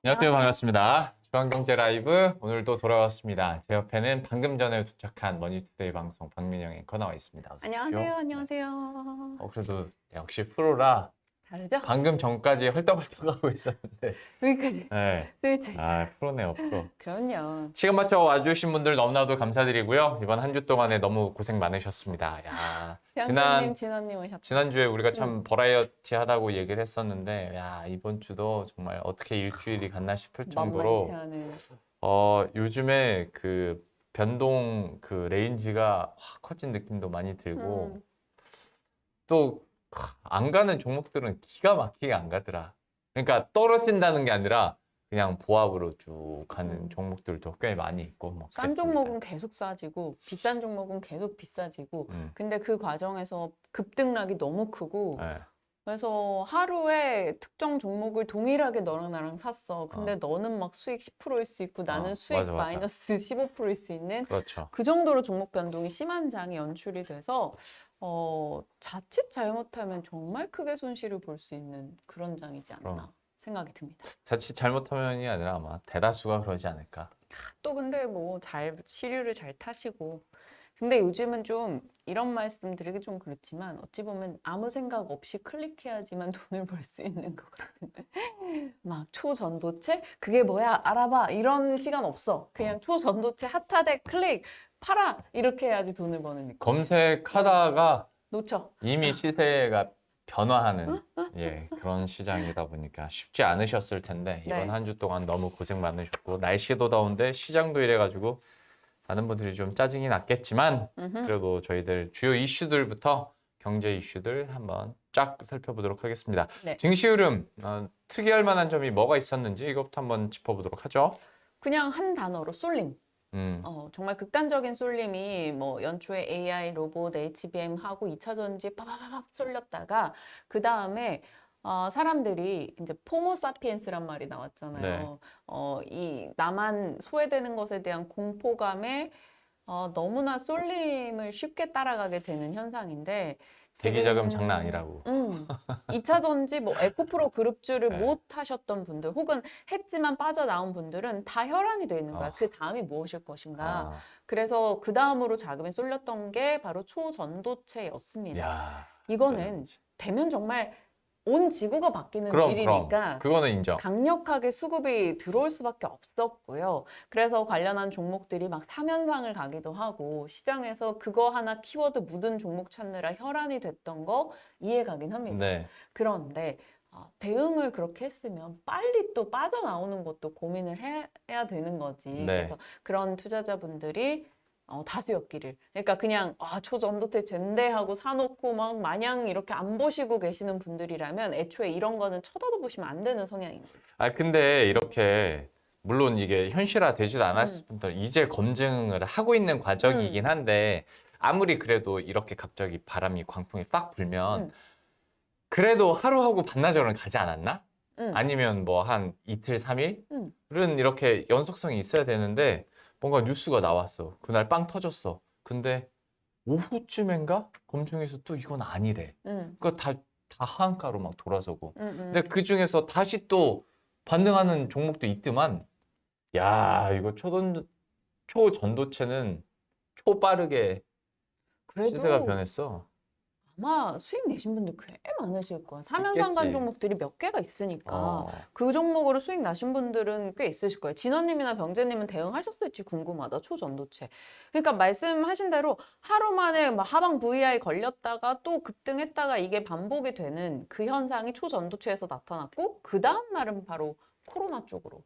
안녕하세요. 반갑습니다. 주간경제 라이브 오늘도 돌아왔습니다. 제 옆에는 방금 전에 도착한 머니투데이 방송 박민영 앵커 나와 있습니다. 어서 오십시오. 안녕하세요. 안녕하세요. 그래도 역시 프로라 다르죠? 방금 전까지 헐떡헐떡하고 있었는데 여기까지 네. 스위치 있다. 프로네요, 프로. 그럼요. 시간 맞춰 와주신 분들 너무나도 감사드리고요. 이번 한 주 동안에 너무 고생 많으셨습니다. 야, 양님, 진원님 오셨다. 지난주에 우리가 참 버라이어티 하다고 얘기를 했었는데 야, 이번 주도 정말 어떻게 일주일이 갔나 싶을 정도로 만만치 않은. 요즘에 그 변동 그 레인지가 확 커진 느낌도 많이 들고 또 안 가는 종목들은 기가 막히게 안 가더라. 그러니까 떨어진다는 게 아니라 그냥 보합으로 쭉 가는 종목들도 꽤 많이 있고 뭐 싼 그랬습니다. 종목은 계속 싸지고 비싼 종목은 계속 비싸지고 근데 그 과정에서 급등락이 너무 크고 네. 그래서 하루에 특정 종목을 동일하게 너랑 나랑 샀어. 근데 너는 막 수익 10%일 수 있고 나는 수익 맞아, 맞아. 마이너스 15%일 수 있는 그렇죠. 그 정도로 종목 변동이 심한 장이 연출이 돼서 자칫 잘못하면 정말 크게 손실을 볼 수 있는 그런 장이지 않나 그럼. 생각이 듭니다. 자칫 잘못하면이 아니라 아마 대다수가 그러지 않을까. 또 근데 뭐 시류를 잘 타시고 근데 요즘은 좀 이런 말씀 드리기 좀 그렇지만 어찌 보면 아무 생각 없이 클릭해야지만 돈을 벌 수 있는 것 같은 막 초전도체? 그게 뭐야? 알아봐. 이런 시간 없어. 그냥 초전도체 핫하대 클릭 팔아 이렇게 해야지 돈을 버는 느낌. 검색하다가 놓쳐. 이미 시세가 변화하는 그런 시장이다 보니까 쉽지 않으셨을 텐데 이번 네. 한 주 동안 너무 고생 많으셨고 날씨도 더운데 시장도 이래가지고 많은 분들이 좀 짜증이 났겠지만 그래도 저희들 주요 이슈들부터 경제 이슈들 한번 쫙 살펴보도록 하겠습니다. 네. 증시 흐름 특이할 만한 점이 뭐가 있었는지 이것부터 한번 짚어보도록 하죠. 그냥 한 단어로 쏠림. 정말 극단적인 쏠림이 뭐 연초에 AI, 로봇, HBM 하고 2차 전지 파파파팍 쏠렸다가 그 다음에 사람들이 이제 포모사피엔스란 말이 나왔잖아요. 이 나만 소외되는 것에 대한 공포감에 너무나 쏠림을 쉽게 따라가게 되는 현상인데 대기자금 장난 아니라고. 2차 전지 뭐 에코프로 그룹주를 네. 못 하셨던 분들 혹은 했지만 빠져나온 분들은 다 혈안이 돼 있는 거야. 그 다음이 무엇일 것인가. 그래서 그 다음으로 자금이 쏠렸던 게 바로 초전도체였습니다. 야, 이거는 되면 정말 온 지구가 바뀌는 그럼 일이니까 그거는 인정. 강력하게 수급이 들어올 수밖에 없었고요. 그래서 관련한 종목들이 막 3연상을 가기도 하고 시장에서 그거 하나 키워드 묻은 종목 찾느라 혈안이 됐던 거 이해가긴 합니다. 네. 그런데 대응을 그렇게 했으면 빨리 또 빠져나오는 것도 고민을 해야 되는 거지. 네. 그래서 그런 투자자분들이 다수였기를. 그러니까 그냥 초전도체 젠데 하고 사놓고 막 마냥 이렇게 안 보시고 계시는 분들이라면 애초에 이런 거는 쳐다도 보시면 안 되는 성향입니다. 근데 이렇게 물론 이게 현실화 되지도 않았을 뿐더러 이제 검증을 하고 있는 과정이긴 한데 아무리 그래도 이렇게 갑자기 바람이 광풍이 빡 불면 그래도 하루하고 반나절은 가지 않았나? 아니면 뭐 한 이틀, 3일은 이렇게 연속성이 있어야 되는데 뭔가 뉴스가 나왔어. 그날 빵 터졌어. 근데 오후쯤인가? 검증해서 또 이건 아니래. 그러니까 다 하한가로 막 돌아서고. 근데 그 중에서 다시 또 반등하는 종목도 있더만, 야, 이거 초전도체는 초빠르게 시세가 변했어. 아마 수익 내신 분들 꽤 많으실 거야. 3연상간 종목들이 몇 개가 있으니까 그 종목으로 수익 나신 분들은 꽤 있으실 거예요. 진원님이나 병재님은 대응하셨을지 궁금하다. 초전도체. 그러니까 말씀하신 대로 하루 만에 막 하방 VI 걸렸다가 또 급등했다가 이게 반복이 되는 그 현상이 초전도체에서 나타났고 그 다음 날은 바로 코로나 쪽으로.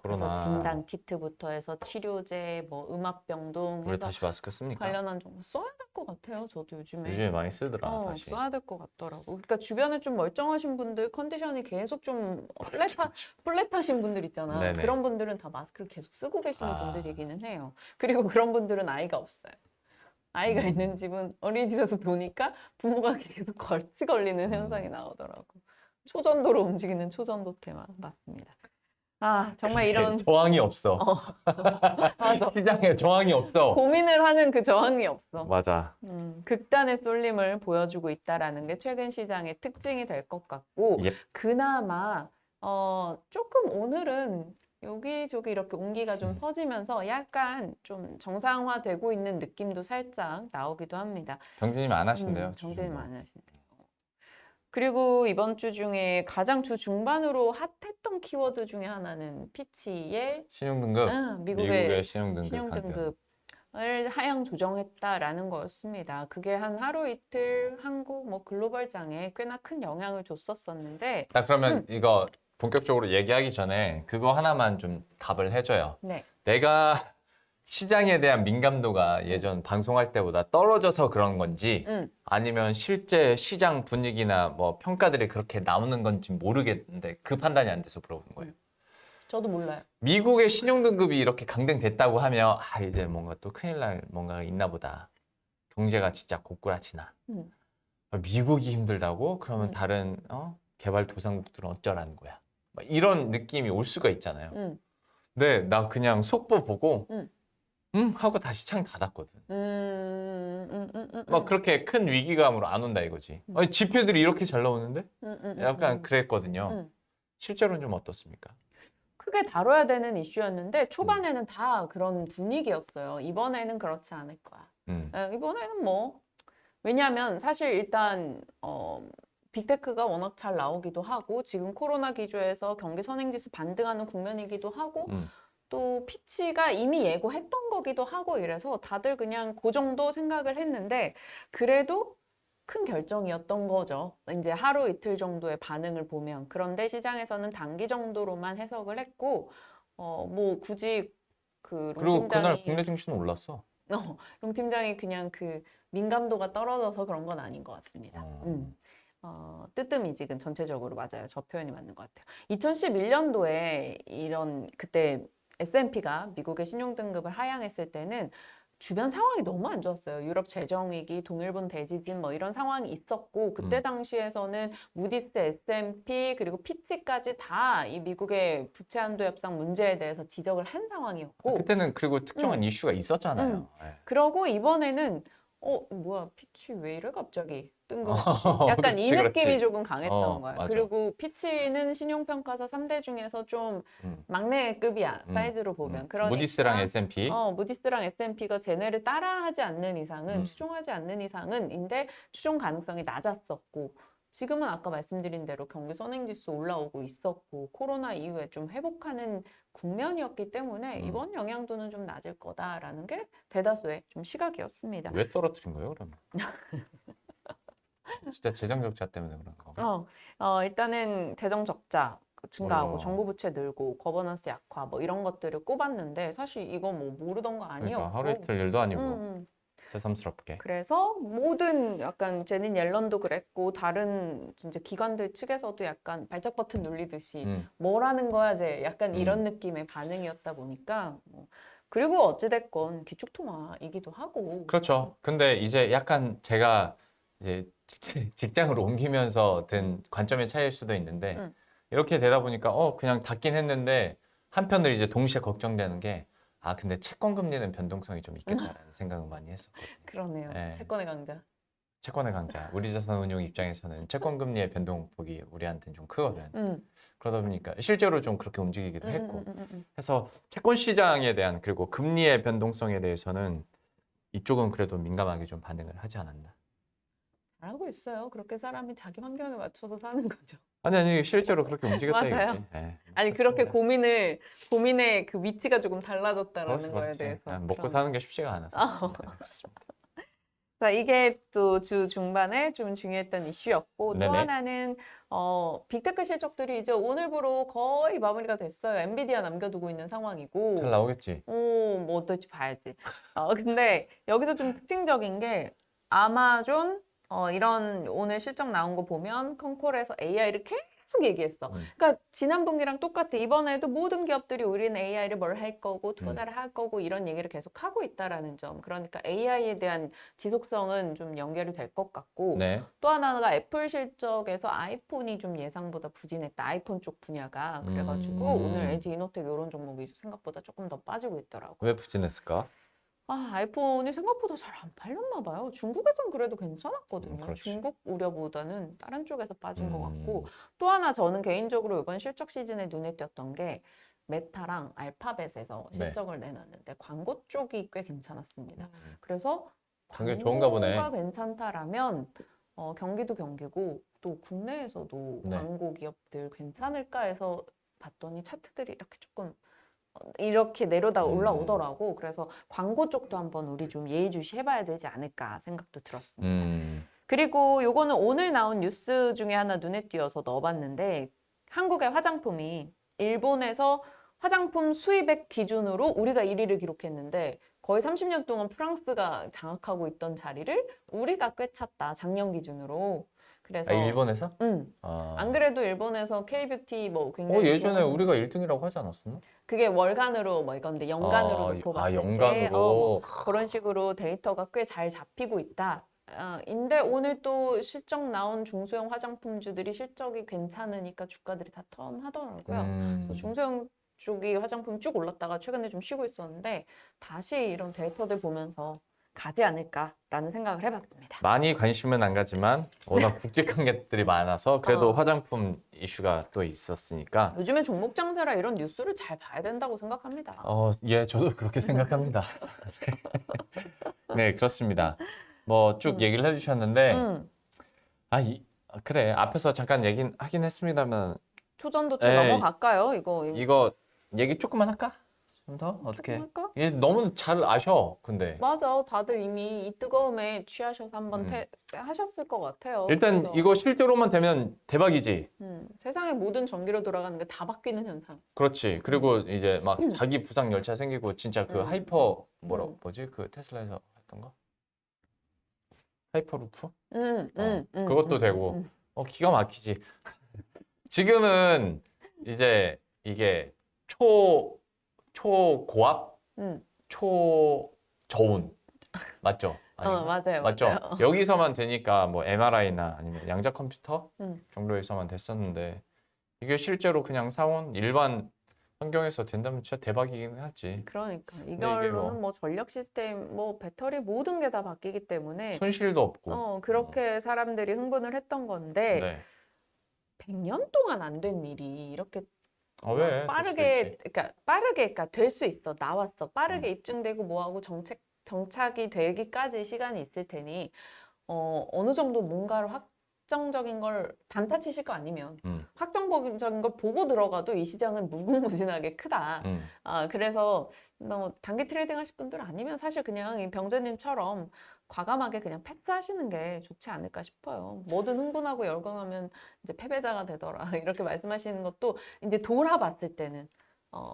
그래서 진단 키트부터 해서 치료제, 뭐 음압병동 우리 해서 다시 마스크 씁니까? 관련한 종목 써야 될 것 같아요. 저도 요즘에 많이 쓰더라, 다시. 써야 될 것 같더라고. 그러니까 주변에 좀 멀쩡하신 분들 컨디션이 계속 좀 플랫하신 분들 있잖아. 네네. 그런 분들은 다 마스크를 계속 쓰고 계시는 분들이기는 해요. 그리고 그런 분들은 아이가 없어요. 아이가 있는 집은 어린이집에서 도니까 부모가 계속 걸리는 현상이 나오더라고. 초전도로 움직이는 초전도체만 맞습니다. 정말 이런 저항이 없어. 맞아. 시장에 저항이 없어. 고민을 하는 그 저항이 없어. 맞아. 극단의 쏠림을 보여주고 있다라는 게 최근 시장의 특징이 될 것 같고 그나마 조금 오늘은 여기저기 이렇게 온기가 좀 음. 퍼지면서 약간 좀 정상화되고 있는 느낌도 살짝 나오기도 합니다. 경제님 안 하신대요. 경제님 주중으로. 많이 하신대요. 그리고 이번 주 중에 가장 주 중반으로 핫했던 키워드 중에 하나는 피치의 신용등급. 미국의 미국의 신용등급 신용등급을 하향 조정했다라는 거였습니다. 그게 한 하루 이틀 한국 뭐 글로벌장에 꽤나 큰 영향을 줬었었는데, 나 그러면 이거 본격적으로 얘기하기 전에 그거 하나만 좀 답을 해줘요. 네, 내가 시장에 대한 민감도가 예전 방송할 때보다 떨어져서 그런 건지 아니면 실제 시장 분위기나 뭐 평가들이 그렇게 나오는 건지 모르겠는데 그 판단이 안 돼서 물어보는 거예요. 저도 몰라요. 미국의 신용등급이 이렇게 강등됐다고 하면 아 이제 뭔가 또 큰일 날 뭔가가 있나 보다. 경제가 진짜 고꾸라치나. 음. 미국이 힘들다고? 그러면 다른 개발도상국들은 어쩌라는 거야. 막 이런 느낌이 올 수가 있잖아요. 근데 나 그냥 속보 보고 하고 다시 창 닫았거든. 막 그렇게 큰 위기감으로 안 온다 이거지. 아니, 지표들이 이렇게 잘 나오는데? 약간 그랬거든요. 실제로는 좀 어떻습니까? 크게 다뤄야 되는 이슈였는데 초반에는 다 그런 분위기였어요. 이번에는 그렇지 않을 거야. 이번에는 뭐 왜냐하면 사실 일단 빅테크가 워낙 잘 나오기도 하고 지금 코로나 기조에서 경기 선행지수 반등하는 국면이기도 하고 또 피치가 이미 예고했던 거기도 하고 이래서 다들 그냥 그 정도 생각을 했는데 그래도 큰 결정이었던 거죠. 이제 하루 이틀 정도의 반응을 보면. 그런데 시장에서는 단기 정도로만 해석을 했고 뭐 굳이 그 그리고 그날 롱팀장이 국내 증시는 올랐어. 롱팀장이 그냥 그 민감도가 떨어져서 그런 건 아닌 것 같습니다. 뜨뜻미지근 전체적으로 맞아요. 저 표현이 맞는 것 같아요. 2011년도에 이런 그때 S&P가 미국의 신용등급을 하향했을 때는 주변 상황이 너무 안 좋았어요. 유럽 재정위기, 동일본 대지진 뭐 이런 상황이 있었고 그때 당시에서는 무디스, S&P 그리고 피치까지 다 이 미국의 부채 한도 협상 문제에 대해서 지적을 한 상황이었고 그때는 그리고 특정한 이슈가 있었잖아요. 네. 그러고 이번에는 뭐야 피치 왜 이래 갑자기 뜬금없이 약간 이 그치, 느낌이 그렇지. 조금 강했던 거야. 맞아. 그리고 피치는 신용평가사 3대 중에서 좀 막내급이야 사이즈로 보면. 그러니까 무디스랑 S&P. 무디스랑 S&P가 쟤네를 따라하지 않는 이상은 추종하지 않는 이상은인데 추종 가능성이 낮았었고 지금은 아까 말씀드린 대로 경기 선행지수 올라오고 있었고 코로나 이후에 좀 회복하는 국면이었기 때문에 이번 영향도는 좀 낮을 거다라는 게 대다수의 좀 시각이었습니다. 왜 떨어뜨린 거예요, 그러면? 진짜 재정 적자 때문에 그런 거. 일단은 재정 적자 증가하고 몰라. 정부 부채 늘고 거버넌스 약화 뭐 이런 것들을 꼽았는데 사실 이거 뭐 모르던 거 아니었고 그러니까 하루 이틀 일도 아니고 새삼스럽게. 그래서 모든 약간 제닛 옐런도 그랬고 다른 진짜 기관들 측에서도 약간 발작 버튼 눌리듯이 뭐라는 거야 이제 약간 이런 느낌의 반응이었다 보니까 그리고 어찌됐건 기축통화이기도 하고 그렇죠. 근데 이제 약간 제가 이제 직장으로 옮기면서 든 관점의 차이일 수도 있는데 이렇게 되다 보니까 그냥 닫긴 했는데 한편으로 이제 동시에 걱정되는 게 근데 채권 금리는 변동성이 좀 있겠다라는 생각을 많이 했었거든요. 그러네요. 네. 채권의 강자. 채권의 강자. 우리자산운용 입장에서는 채권 금리의 변동폭이 우리한테는 좀 크거든. 그러다 보니까 실제로 좀 그렇게 움직이기도 했고. 그래서 채권 시장에 대한 그리고 금리의 변동성에 대해서는 이쪽은 그래도 민감하게 좀 반응을 하지 않았나. 잘하고 있어요. 그렇게 사람이 자기 환경에 맞춰서 사는 거죠. 아니 실제로 그렇게 움직였다 맞아요. 이거지. 네, 아니 그렇게 고민의 그 위치가 조금 달라졌다라는 거에 그렇지. 대해서. 먹고 사는 게 쉽지가 않아서. 네, 그렇습니다. 자, 이게 또 주 중반에 좀 중요했던 이슈였고 네네. 또 하나는 빅테크 실적들이 이제 오늘부로 거의 마무리가 됐어요. 엔비디아 남겨두고 있는 상황이고. 잘 나오겠지. 뭐 어떨지 봐야지. 근데 여기서 좀 특징적인 게 아마존 이런 오늘 실적 나온 거 보면 컨콜에서 AI를 계속 얘기했어. 그러니까 지난 분기랑 똑같아. 이번에도 모든 기업들이 우리는 AI를 뭘 할 거고 투자를 할 거고 이런 얘기를 계속 하고 있다라는 점. 그러니까 AI에 대한 지속성은 좀 연결이 될 것 같고 네. 또 하나가 애플 실적에서 아이폰이 좀 예상보다 부진했다. 아이폰 쪽 분야가. 그래가지고 오늘 LG 이노텍 이런 종목이 생각보다 조금 더 빠지고 있더라고요. 왜 부진했을까? 아이폰이 생각보다 잘 안 팔렸나 봐요. 중국에선 그래도 괜찮았거든요. 그렇지. 중국 우려보다는 다른 쪽에서 빠진 것 같고 음, 또 하나 저는 개인적으로 이번 실적 시즌에 눈에 띄었던 게 메타랑 알파벳에서 네. 실적을 내놨는데 광고 쪽이 꽤 괜찮았습니다. 음. 그래서 광고 좋은가 보네. 광고가 괜찮다라면 경기도 경기고 또 국내에서도 네. 광고 기업들 괜찮을까 해서 봤더니 차트들이 이렇게 조금 이렇게 내려다 올라오더라고. 그래서 광고 쪽도 한번 우리 좀 예의주시 해봐야 되지 않을까 생각도 들었습니다. 그리고 요거는 오늘 나온 뉴스 중에 하나 눈에 띄어서 넣어봤는데 한국의 화장품이 일본에서 화장품 수입액 기준으로 우리가 1위를 기록했는데 거의 30년 동안 프랑스가 장악하고 있던 자리를 우리가 꿰찼다. 작년 기준으로. 그래서 일본에서? 안 그래도 일본에서 K뷰티 뭐 굉장히 예전에 좋은- 우리가 1등이라고 하지 않았었나? 그게 월간으로 뭐 이건데 연간으로 놓고 봤을 때 연간으로. 그런 식으로 데이터가 꽤 잘 잡히고 있다. 인데 오늘 또 실적 나온 중소형 화장품주들이 실적이 괜찮으니까 주가들이 다 턴하더라고요. 그래서 중소형 쪽이 화장품 쭉 올랐다가 최근에 좀 쉬고 있었는데 다시 이런 데이터들 보면서 가지 않을까라는 생각을 해봤습니다. 많이 관심은 안 가지만 워낙 굵직한 것들이 많아서 그래도 화장품 이슈가 또 있었으니까 요즘에 종목 장세라 이런 뉴스를 잘 봐야 된다고 생각합니다. 예, 저도 그렇게 생각합니다. 네, 그렇습니다. 뭐 쭉 얘기를 해주셨는데 그래 앞에서 잠깐 하긴 했습니다만 초전도체 에이, 넘어갈까요? 이거 얘기 조금만 할까? 좀 더 어떻게? 조금 할까? 얘 너무 잘 아셔. 근데 맞아. 다들 이미 이 뜨거움에 취하셔서 한번 하셨을 것 같아요. 일단 그래서, 이거 실제로만 되면 대박이지. 세상의 모든 전기로 돌아가는 게 다 바뀌는 현상. 그렇지. 그리고 이제 막 자기 부상 열차 생기고 진짜 그 하이퍼 뭐지? 그 테슬라에서 했던 거? 하이퍼루프? 그것도 되고. 기가 막히지. 지금은 이제 이게 초고압, 초저온 맞죠? 맞아요. 맞죠? 맞아요. 여기서만 되니까 뭐 MRI나 아니면 양자 컴퓨터 정도에서만 됐었는데 이게 실제로 그냥 사온 일반 환경에서 된다면 진짜 대박이긴 하지. 그러니까 이게 이걸로는 뭐 전력 시스템, 뭐 배터리 모든 게 다 바뀌기 때문에 손실도 없고. 그렇게 사람들이 흥분을 했던 건데 네. 100년 동안 안 된 일이 이렇게 왜? 빠르게 그러니까 될 수 있어. 나왔어. 빠르게 입증되고 뭐하고 정착이 되기까지 시간이 있을 테니 어느 정도 뭔가를 확정적인 걸 단타 치실 거 아니면 확정적인 걸 보고 들어가도 이 시장은 무궁무진하게 크다. 그래서 단기 트레이딩 하실 분들 아니면 사실 그냥 이 병재님처럼 과감하게 그냥 패스하시는 게 좋지 않을까 싶어요. 뭐든 흥분하고 열광하면 이제 패배자가 되더라. 이렇게 말씀하시는 것도 이제 돌아봤을 때는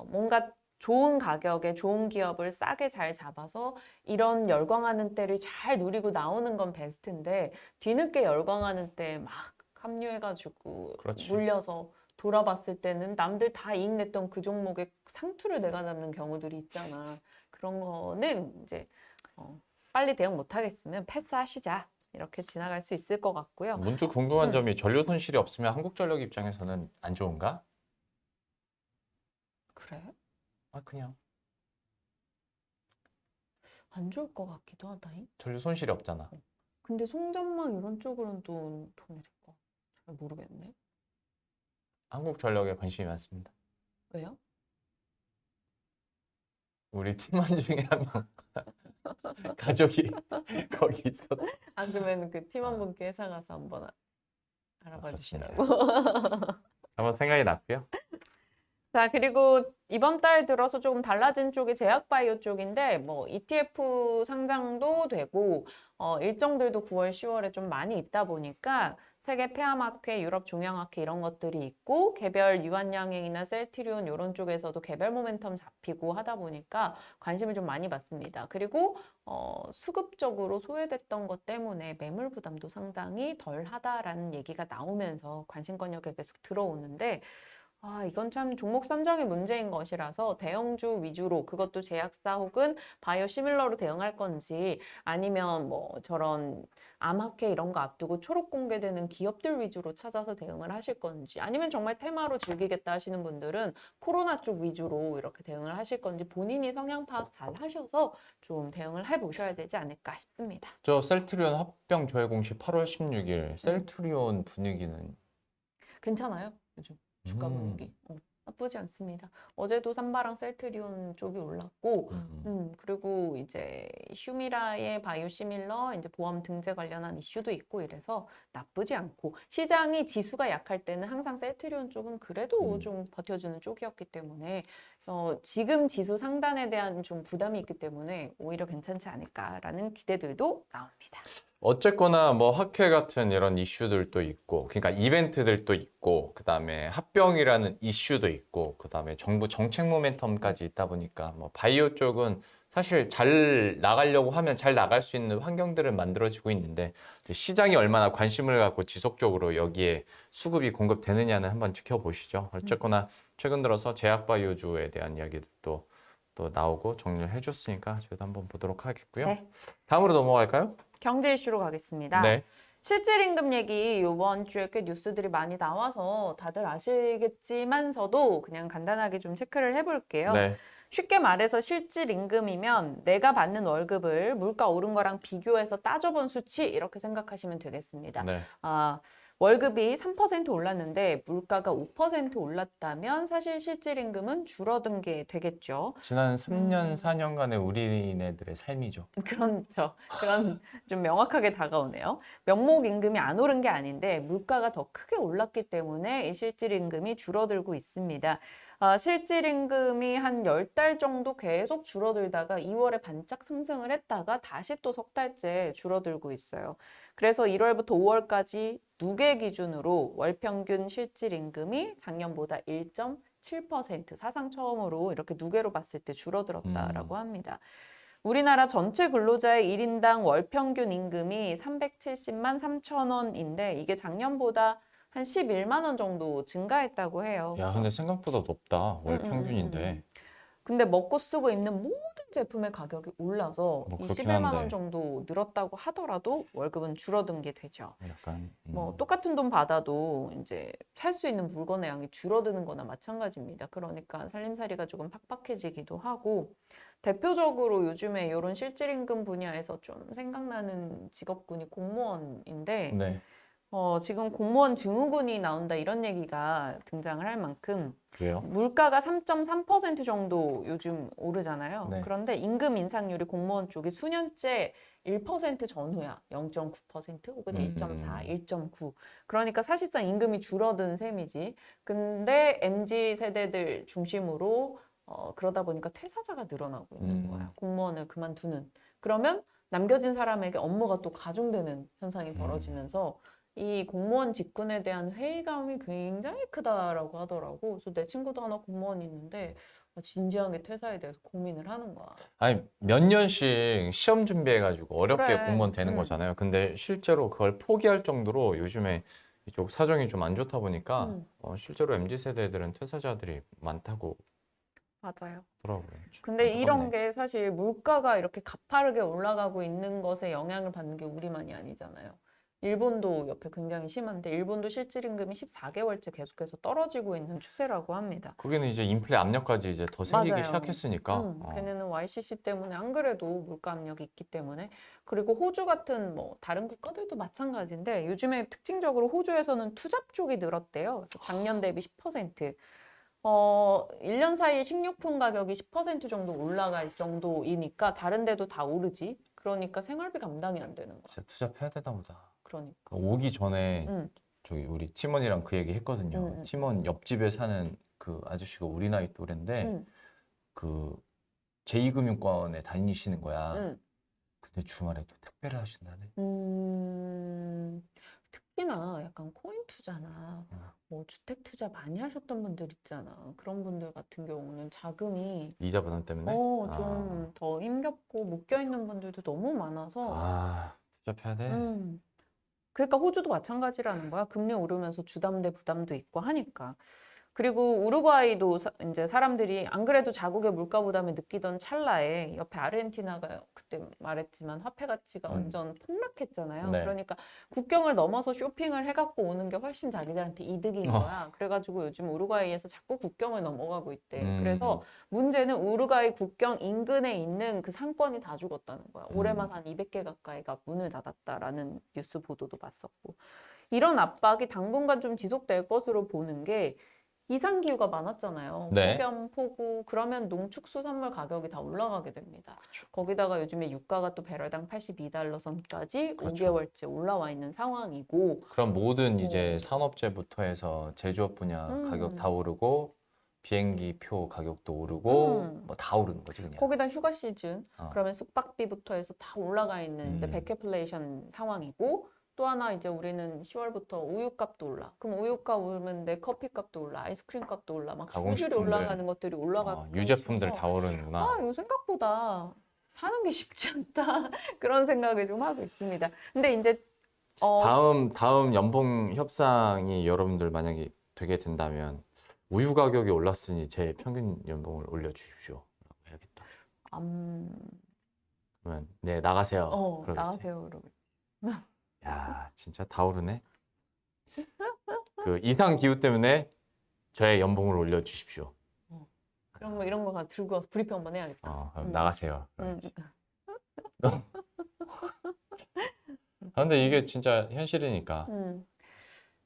뭔가 좋은 가격에 좋은 기업을 싸게 잘 잡아서 이런 열광하는 때를 잘 누리고 나오는 건 베스트인데 뒤늦게 열광하는 때 막 합류해가지고 그렇지. 물려서 돌아봤을 때는 남들 다 이익 냈던 그 종목에 상투를 내가 잡는 경우들이 있잖아. 그런 거는 이제 빨리 대응 못하겠으면 패스하시자. 이렇게 지나갈 수 있을 것 같고요. 문득 궁금한 점이 전류 손실이 없으면 한국전력 입장에서는 안 좋은가? 그래? 그냥 안 좋을 것 같기도 하다잉. 전류 손실이 없잖아. 근데 송전망 이런 쪽으로는 또 돈이 될까? 잘 모르겠네. 한국전력에 관심이 많습니다. 왜요? 우리 팀원 중에 한 명 가족이 거기 있어. 그러면 그 팀원분께 회사 가서 한번 알아봐 주시라고. 한번 생각이 났고요. 자, 그리고 이번 달 들어서 조금 달라진 쪽이 제약바이오 쪽인데 뭐 ETF 상장도 되고 일정들도 9월, 10월에 좀 많이 있다 보니까 세계 폐암학회, 유럽 종양학회 이런 것들이 있고 개별 유한양행이나 셀트리온 이런 쪽에서도 개별 모멘텀 잡히고 하다 보니까 관심을 좀 많이 받습니다. 그리고 수급적으로 소외됐던 것 때문에 매물 부담도 상당히 덜하다라는 얘기가 나오면서 관심권역에 계속 들어오는데 이건 참 종목 선정의 문제인 것이라서 대형주 위주로 그것도 제약사 혹은 바이오 시밀러로 대응할 건지 아니면 뭐 저런 암학회 이런 거 앞두고 초록 공개되는 기업들 위주로 찾아서 대응을 하실 건지 아니면 정말 테마로 즐기겠다 하시는 분들은 코로나 쪽 위주로 이렇게 대응을 하실 건지 본인이 성향 파악 잘 하셔서 좀 대응을 해보셔야 되지 않을까 싶습니다. 저 셀트리온 합병 조회 공시 8월 16일 셀트리온 분위기는 괜찮아요, 요즘 주가 분위기. 나쁘지 않습니다. 어제도 삼바랑 셀트리온 쪽이 올랐고, 그리고 이제 휴미라의 바이오시밀러, 이제 보험 등재 관련한 이슈도 있고 이래서 나쁘지 않고 시장이 지수가 약할 때는 항상 셀트리온 쪽은 그래도 좀 버텨주는 쪽이었기 때문에 지금 지수 상단에 대한 좀 부담이 있기 때문에 오히려 괜찮지 않을까라는 기대들도 나옵니다. 어쨌거나 뭐 학회 같은 이런 이슈들도 있고, 그러니까 이벤트들도 있고, 그다음에 합병이라는 이슈도 있고, 그다음에 정부 정책 모멘텀까지 있다 보니까 뭐 바이오 쪽은 사실 잘 나가려고 하면 잘 나갈 수 있는 환경들은 만들어지고 있는데 시장이 얼마나 관심을 갖고 지속적으로 여기에 수급이 공급되느냐는 한번 지켜보시죠. 어쨌거나 최근 들어서 제약바이오주에 대한 이야기도 또 나오고 정리를 해줬으니까 저희도 한번 보도록 하겠고요. 네. 다음으로 넘어갈까요? 경제 이슈로 가겠습니다. 네. 실질 임금 얘기 이번 주에 꽤 뉴스들이 많이 나와서 다들 아시겠지만서도 그냥 간단하게 좀 체크를 해볼게요. 네. 쉽게 말해서 실질 임금이면 내가 받는 월급을 물가 오른 거랑 비교해서 따져본 수치 이렇게 생각하시면 되겠습니다. 네. 월급이 3% 올랐는데 물가가 5% 올랐다면 사실 실질 임금은 줄어든 게 되겠죠. 지난 3년, 4년간의 우리네들의 삶이죠. 그렇죠. 그런 좀 명확하게 다가오네요. 명목 임금이 안 오른 게 아닌데 물가가 더 크게 올랐기 때문에 이 실질 임금이 줄어들고 있습니다. 실질 임금이 한 10달 정도 계속 줄어들다가 2월에 반짝 상승을 했다가 다시 또 석 달째 줄어들고 있어요. 그래서 1월부터 5월까지 누계 기준으로 월 평균 실질 임금이 작년보다 1.7% 사상 처음으로 이렇게 누계로 봤을 때 줄어들었다라고 합니다. 우리나라 전체 근로자의 1인당 월 평균 임금이 370만 3천 원인데 이게 작년보다 한 11만 원 정도 증가했다고 해요. 야, 근데 생각보다 높다. 월 평균인데. 근데 먹고 쓰고 입는 모든 제품의 가격이 올라서 뭐 이 그렇긴 11만 원 한데. 정도 늘었다고 하더라도 월급은 줄어든 게 되죠. 약간 뭐 똑같은 돈 받아도 이제 살 수 있는 물건의 양이 줄어드는 거나 마찬가지입니다. 그러니까 살림살이가 조금 팍팍해지기도 하고 대표적으로 요즘에 이런 실질임금 분야에서 좀 생각나는 직업군이 공무원인데 네. 지금 공무원 증후군이 나온다 이런 얘기가 등장을 할 만큼 왜요? 물가가 3.3% 정도 요즘 오르잖아요. 네. 그런데 임금 인상률이 공무원 쪽이 수년째 1% 전후야. 0.9% 혹은 1.4, 1.9. 그러니까 사실상 임금이 줄어든 셈이지. 근데 MZ 세대들 중심으로 그러다 보니까 퇴사자가 늘어나고 있는 거야. 공무원을 그만두는. 그러면 남겨진 사람에게 업무가 또 가중되는 현상이 벌어지면서 이 공무원 직군에 대한 회의감이 굉장히 크다라고 하더라고. 그래서 내 친구도 하나 공무원이 있는데 진지하게 퇴사에 대해서 고민을 하는 거야. 아니, 몇 년씩 시험 준비해가지고 어렵게 그래. 공무원 되는 거잖아요. 근데 실제로 그걸 포기할 정도로 요즘에 이쪽 사정이 좀 안 좋다 보니까 실제로 MZ세대들은 퇴사자들이 많다고 맞아요. 하더라고요. 근데 이런 안타깝네. 게 사실 물가가 이렇게 가파르게 올라가고 있는 것에 영향을 받는 게 우리만이 아니잖아요. 일본도 옆에 굉장히 심한데 일본도 실질임금이 14개월째 계속해서 떨어지고 있는 추세라고 합니다. 거기는 이제 인플레 압력까지 이제 더 생기기 맞아요. 시작했으니까. 걔네는 YCC 때문에 안 그래도 물가 압력이 있기 때문에 그리고 호주 같은 뭐 다른 국가들도 마찬가지인데 요즘에 특징적으로 호주에서는 투잡 쪽이 늘었대요. 그래서 작년 대비 10%. 1년 사이 식료품 가격이 10% 정도 올라갈 정도이니까 다른 데도 다 오르지. 그러니까 생활비 감당이 안 되는 거야. 진짜 투잡해야 되나 보다. 그러니까. 오기 전에 응. 저기 우리 팀원이랑 그 얘기 했거든요. 팀원 옆집에 사는 그 아저씨가 우리 나이 또래인데 응. 그 제2금융권에 다니시는 거야. 응. 근데 주말에 또 택배를 하신다네. 특히나 약간 코인 투자나 뭐 주택 투자 많이 하셨던 분들 있잖아. 그런 분들 같은 경우는 자금이 이자 부담 때문에? 좀 더 힘겹고 묶여 있는 분들도 너무 많아서 투잡해야 돼. 그러니까 호주도 마찬가지라는 거야. 금리 오르면서 주담대 부담도 있고 하니까. 그리고 우루과이도 이제 사람들이 안 그래도 자국의 물가 부담을 느끼던 찰나에 옆에 아르헨티나가 그때 말했지만 화폐 가치가 완전 폭락했잖아요. 네. 그러니까 국경을 넘어서 쇼핑을 해갖고 오는 게 훨씬 자기들한테 이득인 거야. 그래가지고 요즘 우루과이에서 자꾸 국경을 넘어가고 있대. 그래서 문제는 우루과이 국경 인근에 있는 그 상권이 다 죽었다는 거야. 올해만 한 200개 가까이가 문을 닫았다라는 뉴스 보도도 봤었고. 이런 압박이 당분간 좀 지속될 것으로 보는 게 이상기후가 많았잖아요. 네. 폭염, 폭우, 그러면 농축수산물 가격이 다 올라가게 됩니다. 그렇죠. 거기다가 요즘에 유가가 또 배럴당 82달러 선까지 그렇죠. 5개월째 올라와 있는 상황이고 그럼 모든 이제 산업재부터 해서 제조업 분야 가격 다 오르고 비행기 표 가격도 오르고 뭐 다 오르는 거지 그냥. 거기다 휴가 시즌, 어. 그러면 숙박비부터 해서 다 올라가 있는 이제 백해플레이션 상황이고 또 하나 이제 우리는 10월부터 우유값도 올라. 그럼 우유값 오르면 내 커피값도 올라, 아이스크림값도 올라, 막 줄줄이 가공식품들. 올라가는 것들이 올라가고 유제품들 다 오르는구나. 아, 이거 생각보다 사는 게 쉽지 않다. 그런 생각을 좀 하고 있습니다. 근데 이제 다음 연봉 협상이 여러분들 만약에 되게 된다면 우유 가격이 올랐으니 제 평균 연봉을 올려주십시오. 라고 해야겠다. 그러면 네 나가세요. 그러겠지. 나가세요. 그러고. 야 진짜 다 오르네. 그 이상 기후 때문에 저의 연봉을 올려주십시오. 그럼 뭐 이런 거 들고 와서 브리핑 한번 해야겠다. 그럼 나가세요. 음. 근데 이게 진짜 현실이니까.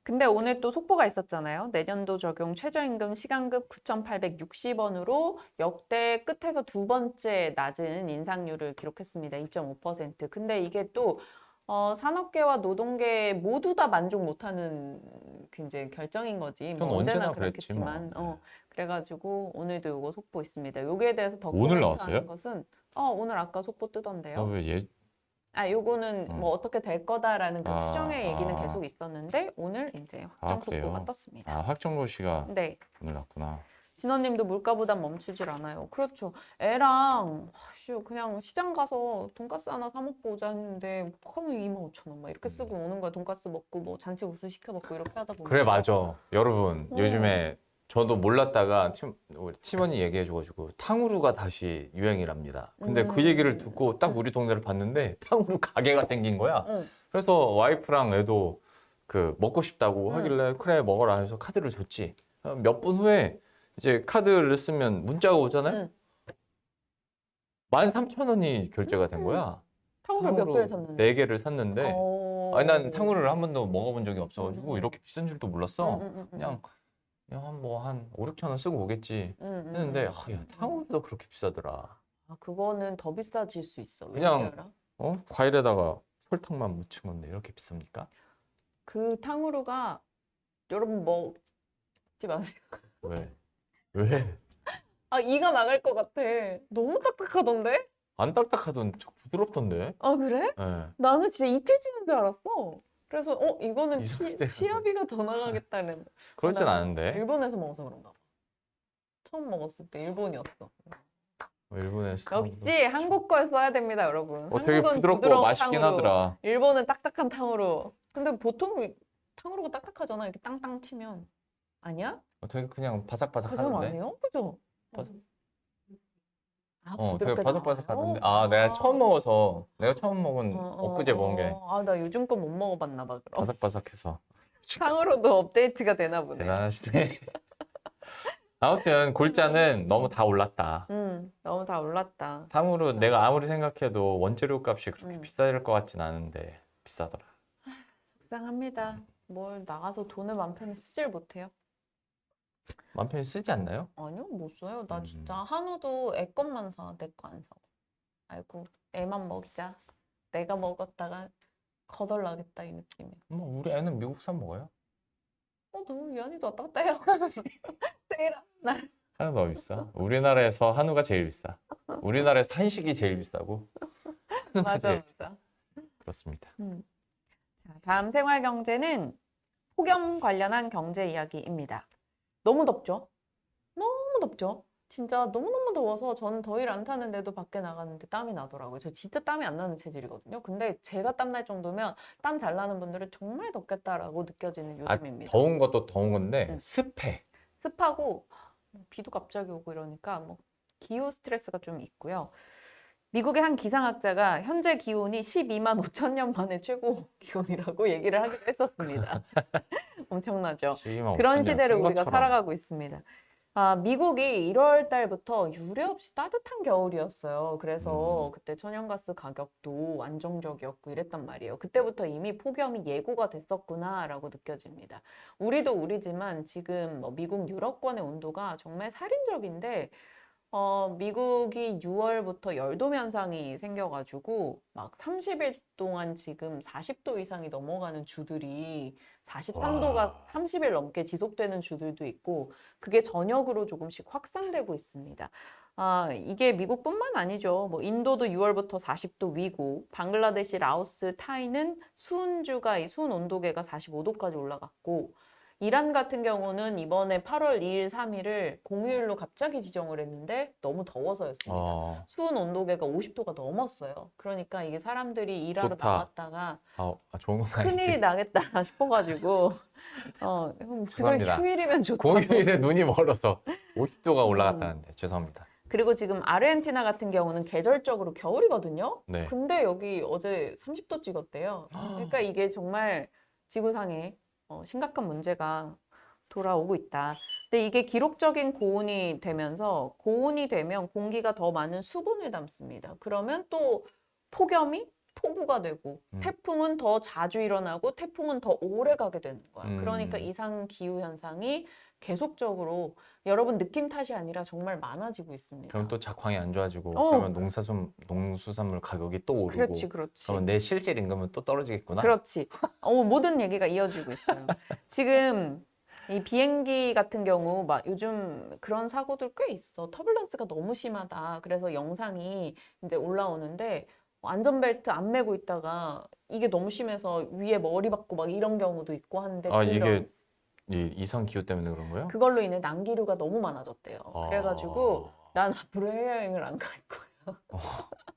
근데 오늘 또 속보가 있었잖아요. 내년도 적용 최저임금 시간급 9,860원으로 역대 끝에서 두 번째 낮은 인상률을 기록했습니다. 2.5%. 근데 이게 또 산업계와 노동계 모두 다 만족 못하는 그 이제 결정인 거지. 뭐 그건 언제나 그렇겠지만, 그랬지 뭐. 그래가지고 오늘도 요거 속보 있습니다. 요거에 대해서 더 오늘 코멘트하는 나왔어요? 것은 오늘 아까 속보 뜨던데요. 나왜 요거는 뭐 어떻게 될 거다라는 그 추정의 얘기는 아. 계속 있었는데 오늘 이제 확정 속보가 그래요? 떴습니다. 확정로 씨가 네. 오늘 났구나. 진원님도 물가 부담 멈추질 않아요. 그렇죠. 애랑 그냥 시장 가서 돈가스 하나 사 먹고 오자 했는데 하면 25,000원 막 이렇게 쓰고 오는 거야. 돈가스 먹고 뭐 잔치국수 시켜 먹고 이렇게 하다 보면 그래 맞아. 여러분 요즘에 저도 몰랐다가 우리 팀원이 얘기해줘가지고 탕후루가 다시 유행이랍니다. 근데 그 얘기를 듣고 딱 우리 동네를 봤는데 탕후루 가게가 생긴 거야. 그래서 와이프랑 애도 그 먹고 싶다고 하길래 그래 먹어라 해서 카드를 줬지. 몇 분 후에 이제 카드를 쓰면 문자가 오잖아요. 13,000원이 결제가 된 거야. 탕후루 몇 개를 샀는데? 4개를 샀는데 아니 난 탕후루를 한 번도 먹어본 적이 없어가지고 이렇게 비싼 줄도 몰랐어. 그냥 한 5, 6천 원 쓰고 오겠지 했는데 야, 탕후루도 그렇게 비싸더라. 그거는 더 비싸질 수 있어. 그냥 왠지 알아? 과일에다가 설탕만 묻힌 건데 이렇게 비쌉니까? 그 탕후루가 여러분 먹지 마세요. 왜? 왜? 이가 나갈 것 같아. 너무 딱딱하던데? 안 딱딱하던 부드럽던데? 그래? 네. 나는 진짜 익혀지는 줄 알았어. 그래서 이거는 이상하대. 치아비가 더 나가겠다는. 그러진 나 않은데. 일본에서 먹어서 그런가 봐. 처음 먹었을 때 일본이었어. 일본에서 역시 한국 걸 써야 됩니다, 여러분. 되게 한국은 부드럽고 부드러운 맛있긴 탕후루, 하더라. 일본은 딱딱한 탕후루. 근데 보통 탕후루가 딱딱하잖아. 이렇게 땅땅 치면. 아니야? 되게 그냥 그거 바삭바삭하던데. 아니에요? 그죠? 되게 부드럽게 바삭바삭하던데. 나와요? 내가 처음 먹어서 내가 처음 먹은 엊그제 먹은 게 나 요즘 거 못 먹어봤나 봐, 그럼. 바삭바삭해서 탕후루도 업데이트가 되나 보네. 대단하시네. 아무튼 골자는 너무 다 올랐다. 너무 다 올랐다. 탕후루 진짜. 내가 아무리 생각해도 원재료 값이 그렇게 음. 비쌀 것 같진 않은데 비싸더라. 속상합니다. 뭘 나가서 돈을 맘 편히 쓰질 못해요. 맘 편히 쓰지 않나요? 아니요, 못 써요. 나 진짜 한우도 애 것만 사, 내 거 안 사고. 아이고, 애만 먹이자. 내가 먹었다가 거덜나겠다 이 느낌이야. 뭐 우리 애는 미국산 먹어요. 너무 연이도 왔다 갔다 해요. 세일하는 날. 한우 너무 비싸. 우리나라에서 한우가 제일 비싸. 우리나라에서 한식이 제일 비싸고. 한우가 맞아, 제일 비싸. 맞아. 그렇습니다. 자, 다음 생활 경제는 폭염 관련한 경제 이야기입니다. 너무 덥죠? 너무 덥죠? 진짜 너무너무 더워서 저는 더위를 안 타는데도 밖에 나갔는데 땀이 나더라고요. 저 진짜 땀이 안 나는 체질이거든요. 근데 제가 땀 날 정도면 땀 잘 나는 분들은 정말 덥겠다라고 느껴지는 요즘입니다. 더운 것도 더운 건데 습해. 습하고 비도 갑자기 오고 이러니까 뭐 기후 스트레스가 좀 있고요. 미국의 한 기상학자가 현재 기온이 12만 5천 년 만에 최고 기온이라고 얘기를 하기도 했었습니다. 엄청나죠? 12만 그런 5천 년 시대를 쓴 우리가 것처럼. 살아가고 있습니다. 미국이 1월 달부터 유례 없이 따뜻한 겨울이었어요. 그래서 그때 천연가스 가격도 안정적이었고 이랬단 말이에요. 그때부터 이미 폭염이 예고가 됐었구나라고 느껴집니다. 우리도 우리지만 지금 뭐 미국 유럽권의 온도가 정말 살인적인데 미국이 6월부터 열돔 현상이 생겨가지고 막 30일 동안 지금 40도 이상이 넘어가는 주들이 43도가 와. 30일 넘게 지속되는 주들도 있고 그게 전역으로 조금씩 확산되고 있습니다. 이게 미국뿐만 아니죠. 뭐 인도도 6월부터 40도 위고 방글라데시, 라오스, 타이는 수은주가 이 수은 온도계가 45도까지 올라갔고 이란 같은 경우는 이번에 8월 2일, 3일을 공휴일로 갑자기 지정을 했는데 너무 더워서였습니다. 수은 온도계가 50도가 넘었어요. 그러니까 이게 사람들이 일하러 좋다. 나갔다가 좋은 건 큰일이 아니지. 나겠다 싶어가지고 그걸 죄송합니다. 휴일이면 좋다고. 공휴일에 눈이 멀어서 50도가 올라갔다는데 죄송합니다. 그리고 지금 아르헨티나 같은 경우는 계절적으로 겨울이거든요. 네. 근데 여기 어제 30도 찍었대요. 그러니까 이게 정말 지구상에 심각한 문제가 돌아오고 있다. 근데 이게 기록적인 고온이 되면서 고온이 되면 공기가 더 많은 수분을 담습니다. 그러면 또 폭염이 폭우가 되고 태풍은 더 자주 일어나고 태풍은 더 오래 가게 되는 거야. 그러니까 이상 기후 현상이 계속적으로 여러분 느낌 탓이 아니라 정말 많아지고 있습니다. 그럼 또 작황이 안 좋아지고 그러면 농수산물 가격이 또 오르고 그렇지, 그렇지. 그러면 내 실질 임금은 또 떨어지겠구나. 그렇지. 모든 얘기가 이어지고 있어요. 지금 이 비행기 같은 경우 막 요즘 그런 사고들 꽤 있어. 터뷸런스가 너무 심하다. 그래서 영상이 이제 올라오는데 안전벨트 안 매고 있다가 이게 너무 심해서 위에 머리 박고 막 이런 경우도 있고 하는데 이게 이 이상 기후 때문에 그런 거예요? 그걸로 인해 난기류가 너무 많아졌대요. 그래가지고 아. 난 앞으로 해외여행을 안 갈 거야.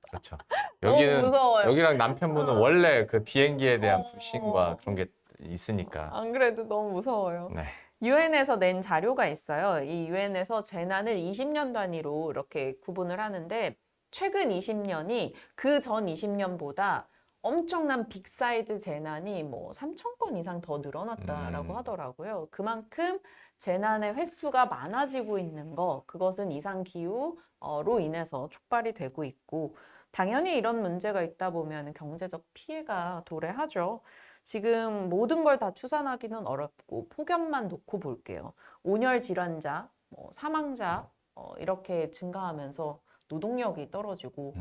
그렇죠. 너무 무서워요. 여기랑 남편분은 원래 그 비행기에 대한 불신과 그런 게 있으니까. 안 그래도 너무 무서워요. 네. 유엔에서 낸 자료가 있어요. 이 유엔에서 재난을 20년 단위로 이렇게 구분을 하는데 최근 20년이 그 전 20년보다 엄청난 빅사이즈 재난이 뭐 3천 건 이상 더 늘어났다라고 하더라고요. 그만큼 재난의 횟수가 많아지고 있는 거, 그것은 이상 기후로 인해서 촉발이 되고 있고 당연히 이런 문제가 있다 보면 경제적 피해가 도래하죠. 지금 모든 걸 다 추산하기는 어렵고 폭염만 놓고 볼게요. 온열 질환자, 사망자 이렇게 증가하면서 노동력이 떨어지고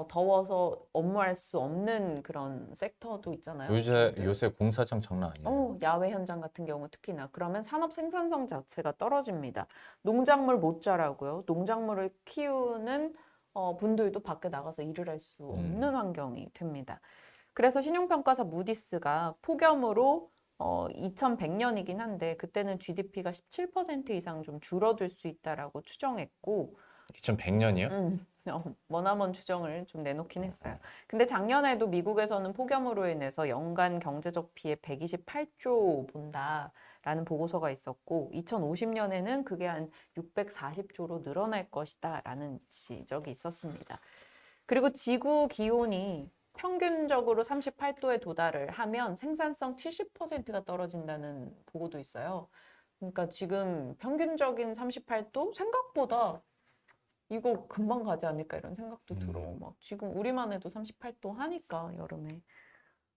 더워서 업무할 수 없는 그런 섹터도 있잖아요. 요새 공사장 장난 아니에요. 야외 현장 같은 경우 특히나 그러면 산업 생산성 자체가 떨어집니다. 농작물 못 자라고요. 농작물을 키우는 분들도 밖에 나가서 일을 할 수 없는 환경이 됩니다. 그래서 신용평가사 무디스가 폭염으로 2100년이긴 한데 그때는 GDP가 17% 이상 좀 줄어들 수 있다라고 추정했고 2100년이요? 머나먼 추정을 좀 내놓긴 했어요. 근데 작년에도 미국에서는 폭염으로 인해서 연간 경제적 피해 128조 본다라는 보고서가 있었고 2050년에는 그게 한 640조로 늘어날 것이다라는 지적이 있었습니다. 그리고 지구 기온이 평균적으로 38도에 도달을 하면 생산성 70%가 떨어진다는 보고도 있어요. 그러니까 지금 평균적인 38도 생각보다 이거 금방 가지 않을까 이런 생각도 들어. 막 지금 우리만 해도 38도 하니까 여름에.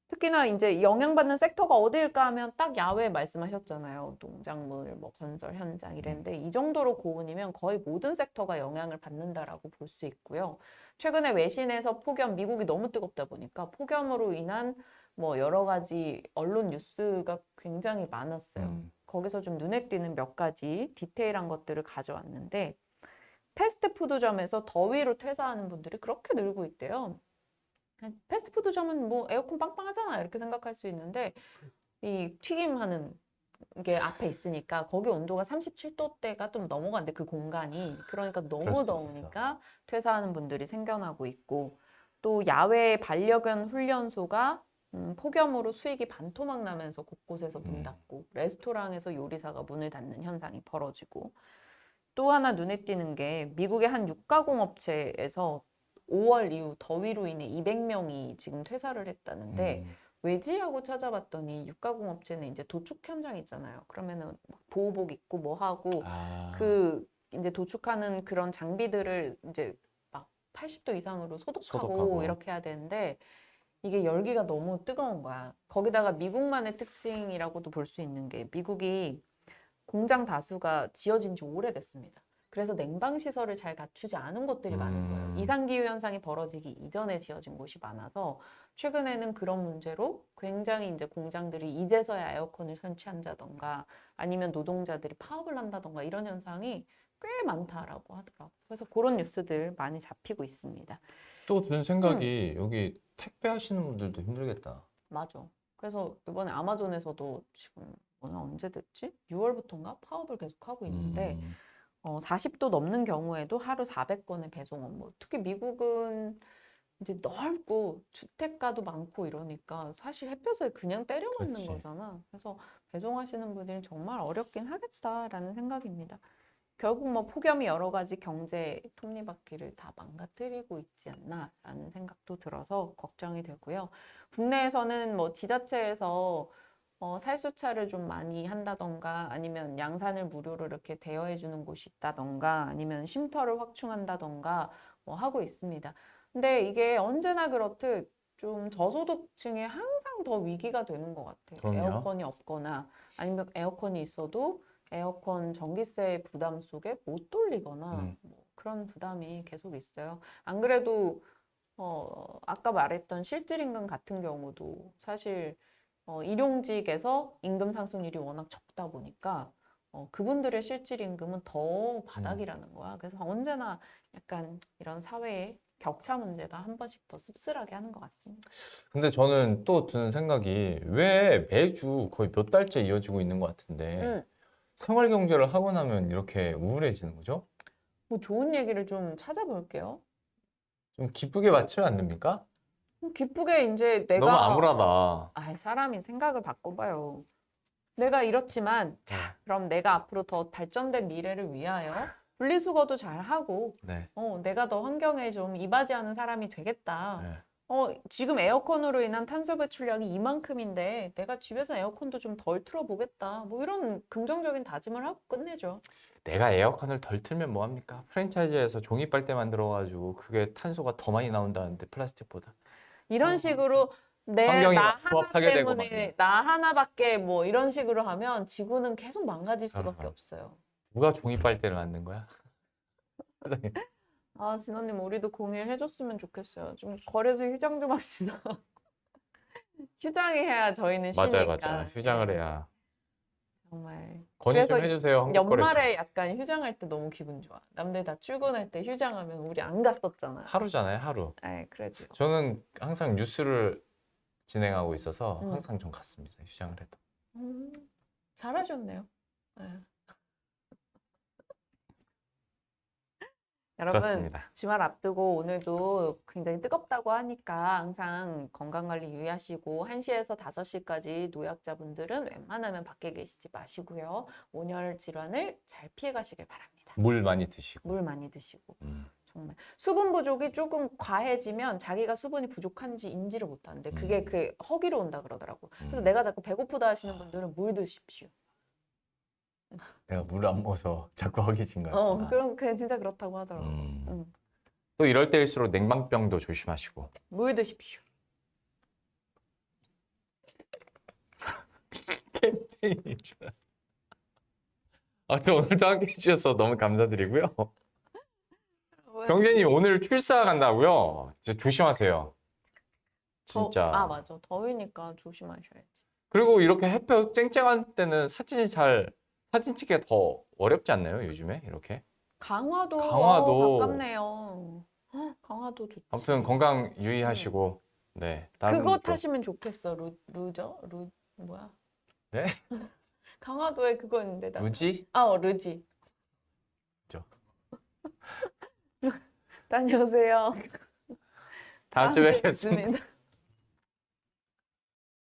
특히나 이제 영향받는 섹터가 어디일까 하면 딱 야외 말씀하셨잖아요. 농작물, 뭐 건설 현장 이랬는데 이 정도로 고온이면 거의 모든 섹터가 영향을 받는다라고 볼 수 있고요. 최근에 외신에서 폭염, 미국이 너무 뜨겁다 보니까 폭염으로 인한 뭐 여러 가지 언론 뉴스가 굉장히 많았어요. 거기서 좀 눈에 띄는 몇 가지 디테일한 것들을 가져왔는데 패스트푸드점에서 더위로 퇴사하는 분들이 그렇게 늘고 있대요. 패스트푸드점은 뭐 에어컨 빵빵하잖아 이렇게 생각할 수 있는데 이 튀김하는 게 앞에 있으니까 거기 온도가 37도대가 좀 넘어가는데 그 공간이 그러니까 너무 더우니까 퇴사하는 분들이 생겨나고 있고 또 야외 반려견 훈련소가 폭염으로 수익이 반토막 나면서 곳곳에서 문 음. 닫고 레스토랑에서 요리사가 문을 닫는 현상이 벌어지고 또 하나 눈에 띄는 게 미국의 한 육가공 업체에서 5월 이후 더위로 인해 200명이 지금 퇴사를 했다는데 왜지? 하고 찾아봤더니 육가공 업체는 이제 도축 현장 있잖아요. 그러면은 막 보호복 입고 뭐 하고 아, 그 이제 도축하는 그런 장비들을 이제 막 80도 이상으로 소독하고 소독하고. 이렇게 해야 되는데 이게 열기가 너무 뜨거운 거야. 거기다가 미국만의 특징이라고도 볼 수 있는 게 미국이 공장 다수가 지어진 지 오래됐습니다. 그래서 냉방 시설을 잘 갖추지 않은 곳들이 많은 거예요. 이상기후 현상이 벌어지기 이전에 지어진 곳이 많아서 최근에는 그런 문제로 굉장히 이제 공장들이 이제서야 에어컨을 설치한다던가 아니면 노동자들이 파업을 한다던가 이런 현상이 꽤 많다라고 하더라고요. 그래서 그런 뉴스들 많이 잡히고 있습니다. 또 든 생각이 여기 택배 하시는 분들도 힘들겠다. 맞아. 그래서 이번에 아마존에서도 지금 언제 됐지? 6월부터인가 파업을 계속 하고 있는데 40도 넘는 경우에도 하루 400건의 배송 업무. 특히 미국은 이제 넓고 주택가도 많고 이러니까 사실 햇볕을 그냥 때려 맞는 그렇지. 거잖아. 그래서 배송하시는 분들이 정말 어렵긴 하겠다라는 생각입니다. 결국 뭐 폭염이 여러 가지 경제 톱니바퀴를 다 망가뜨리고 있지 않나라는 생각도 들어서 걱정이 되고요. 국내에서는 뭐 지자체에서 살수차를 좀 많이 한다던가 아니면 양산을 무료로 이렇게 대여해 주는 곳이 있다던가 아니면 쉼터를 확충한다던가 뭐 하고 있습니다. 근데 이게 언제나 그렇듯 좀 저소득층에 항상 더 위기가 되는 것 같아요. 그럼요. 에어컨이 없거나 아니면 에어컨이 있어도 에어컨 전기세 부담 속에 못 돌리거나 뭐 그런 부담이 계속 있어요. 안 그래도 아까 말했던 실질임금 같은 경우도 사실 일용직에서 임금 상승률이 워낙 적다 보니까 그분들의 실질임금은 더 바닥이라는 거야. 그래서 언제나 약간 이런 사회의 격차 문제가 한 번씩 더 씁쓸하게 하는 것 같습니다. 근데 저는 또 드는 생각이 왜 매주 거의 몇 달째 이어지고 있는 것 같은데 음, 생활 경제를 하고 나면 이렇게 우울해지는 거죠? 뭐 좋은 얘기를 좀 찾아볼게요. 좀 기쁘게 맞추면 안 됩니까? 기쁘게 이제 너무 내가 암울하다. 사람이 생각을 바꿔봐요. 내가 이렇지만 자, 그럼 내가 앞으로 더 발전된 미래를 위하여 분리수거도 잘 하고 네. 내가 더 환경에 좀 이바지하는 사람이 되겠다. 네. 지금 에어컨으로 인한 탄소 배출량이 이만큼인데 내가 집에서 에어컨도 좀 덜 틀어보겠다. 뭐 이런 긍정적인 다짐을 하고 끝내죠. 내가 에어컨을 덜 틀면 뭐 합니까? 프랜차이즈에서 종이 빨대 만들어가지고 그게 탄소가 더 많이 나온다는데 플라스틱보다. 이런 식으로 환경이 나 막 하나 부합하게 되고 막 때문에 나 하나밖에 뭐 이런 식으로 하면 지구는 계속 망가질 수밖에 아하. 없어요. 누가 종이 빨대를 만든 거야? 사장님. 진원님 우리도 공유해줬으면 좋겠어요. 좀 거래소 휴장 좀 합시다. 휴장해야 저희는 맞아요, 쉬니까. 맞아요. 휴장을 해야. 정말. 건의 좀 그래서 해주세요, 한국거래소. 연말에 약간 휴장할 때 너무 기분 좋아. 남들 다 출근할 때 휴장하면 우리 안 갔었잖아. 하루잖아요, 하루. 그래도. 저는 항상 뉴스를 진행하고 있어서 음. 항상 좀 갔습니다, 휴장을 해도. 잘하셨네요. 네. 여러분 그렇습니다. 주말 앞두고 오늘도 굉장히 뜨겁다고 하니까 항상 건강관리 유의하시고 1시에서 5시까지 노약자분들은 웬만하면 밖에 계시지 마시고요. 온열 질환을 잘 피해 가시길 바랍니다. 물 많이 드시고. 물 많이 드시고. 정말 수분 부족이 조금 과해지면 자기가 수분이 부족한지 인지를 못하는데 그게 그 허기로 온다 그러더라고. 그래서 내가 자꾸 배고프다 하시는 분들은 물 드십시오. 내가 물을 안 먹어서 자꾸 허기진 것 같구나. 그럼 그냥 진짜 그렇다고 하더라고. 또 이럴 때일수록 냉방병도 조심하시고. 물 드십시오. 캠페인인 줄 알았어. 아무튼 오늘도 함께 해주셔서 너무 감사드리고요. 경재님 오늘 출사 간다고요? 진짜 조심하세요. 진짜. 맞아. 더위니까 조심하셔야지. 그리고 이렇게 햇볕 쨍쨍한 때는 사진 찍기가 더 어렵지 않나요? 요즘에 이렇게? 강화도 가깝네요. 강화도 좋지. 아무튼 건강 유의하시고 네. 그거 또- 타시면 좋겠어. 루저? 뭐야? 네? 강화도에 그거 있는데 루지? 르지. 그죠. 다녀오세요. 다음 주에 뵙겠습니다. 뵙겠습니다.